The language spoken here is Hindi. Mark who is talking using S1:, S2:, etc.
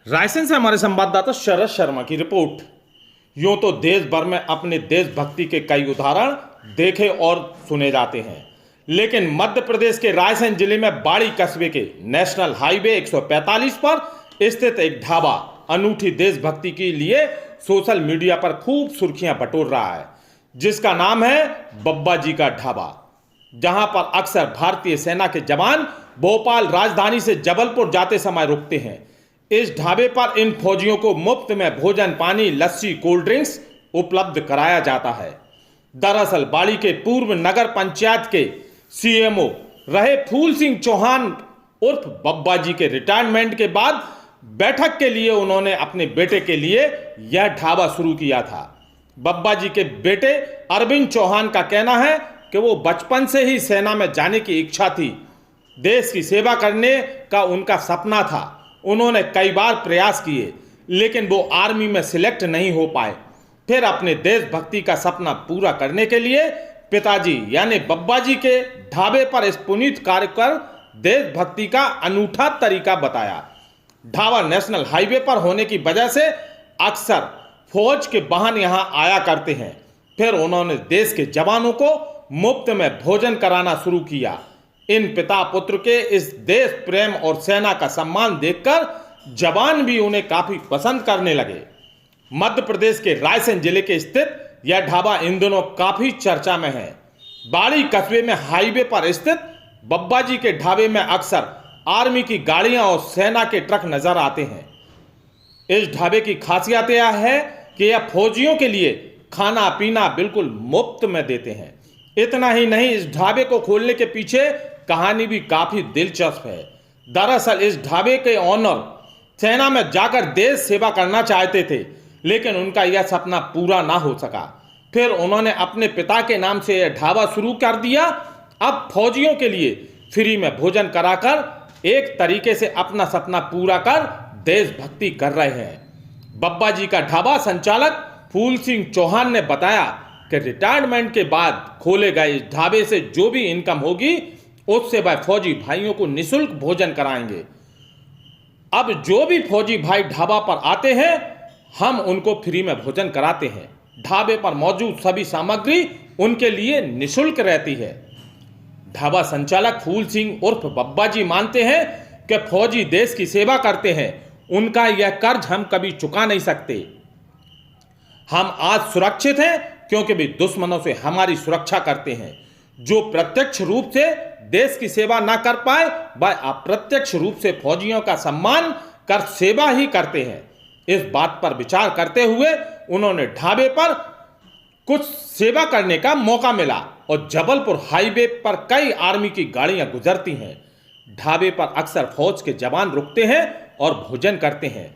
S1: रायसेन से हमारे संवाददाता शरद शर्मा की रिपोर्ट। यूं तो देश भर में अपने देशभक्ति के कई उदाहरण देखे और सुने जाते हैं, लेकिन मध्य प्रदेश के रायसेन जिले में बाड़ी कस्बे के नेशनल हाईवे 145 पर स्थित एक ढाबा अनूठी देशभक्ति के लिए सोशल मीडिया पर खूब सुर्खियां बटोर रहा है, जिसका नाम है बब्बा जी का ढाबा, जहां पर अक्सर भारतीय सेना के जवान भोपाल राजधानी से जबलपुर जाते समय रुकते हैं। इस ढाबे पर इन फौजियों को मुफ्त में भोजन, पानी, लस्सी, कोल्ड ड्रिंक्स उपलब्ध कराया जाता है। दरअसल बाड़ी के पूर्व नगर पंचायत के सीएमओ रहे फूल सिंह चौहान उर्फ बब्बा जी के रिटायरमेंट के बाद बैठक के लिए उन्होंने अपने बेटे के लिए यह ढाबा शुरू किया था। बब्बा जी के बेटे अरविंद चौहान का कहना है कि वो बचपन से ही सेना में जाने की इच्छा थी। देश की सेवा करने का उनका सपना था। उन्होंने कई बार प्रयास किए, लेकिन वो आर्मी में सिलेक्ट नहीं हो पाए। फिर अपने देशभक्ति का सपना पूरा करने के लिए पिताजी यानी बब्बा जी के ढाबे पर इस पुनीत कार्य कर देशभक्ति का अनूठा तरीका बताया। ढाबा नेशनल हाईवे पर होने की वजह से अक्सर फौज के वाहन यहां आया करते हैं। फिर उन्होंने देश के जवानों को मुफ्त में भोजन कराना शुरू किया। इन पिता पुत्र के इस देश प्रेम और सेना का सम्मान देखकर जवान भी उन्हें काफी पसंद करने लगे। मध्य प्रदेश के रायसेन जिले के स्थित यह ढाबा इन दिनों काफी चर्चा में है। बाड़ी कस्बे में हाईवे पर स्थित बब्बा जी के ढाबे में अक्सर आर्मी की गाड़ियां और सेना के ट्रक नजर आते हैं। इस ढाबे की खासियत यह है कि यह फौजियों के लिए खाना पीना बिल्कुल मुफ्त में देते हैं। इतना ही नहीं, इस ढाबे को खोलने के पीछे कहानी भी काफी दिलचस्प है। दरअसल इस ढाबे के ओनर सेना में जाकर देश सेवा करना चाहते थे, लेकिन उनका यह सपना पूरा ना हो सका। फिर उन्होंने अपने पिता के नाम से यह ढाबा शुरू कर दिया। अब फौजियों के लिए फ्री में भोजन कराकर एक तरीके से अपना सपना पूरा कर देशभक्ति कर रहे हैं। बब्बा जी का ढाबा संचालक फूल सिंह चौहान ने बताया कि रिटायरमेंट के बाद खोले गए इस ढाबे से जो भी इनकम होगी उससे वह फौजी भाइयों को निःशुल्क भोजन कराएंगे। अब जो भी फौजी भाई ढाबा पर आते हैं हम उनको फ्री में भोजन कराते हैं। ढाबे पर मौजूद सभी सामग्री उनके लिए निःशुल्क रहती है। ढाबा संचालक फूल सिंह उर्फ बब्बा जी मानते हैं कि फौजी देश की सेवा करते हैं, उनका यह कर्ज हम कभी चुका नहीं सकते। हम आज सुरक्षित हैं क्योंकि वे दुश्मनों से हमारी सुरक्षा करते हैं। जो प्रत्यक्ष रूप से देश की सेवा ना कर पाए वह अप्रत्यक्ष रूप से फौजियों का सम्मान कर सेवा ही करते हैं। इस बात पर विचार करते हुए उन्होंने ढाबे पर कुछ सेवा करने का मौका मिला और जबलपुर हाईवे पर कई आर्मी की गाड़ियां गुजरती हैं। ढाबे पर अक्सर फौज के जवान रुकते हैं और भोजन करते हैं।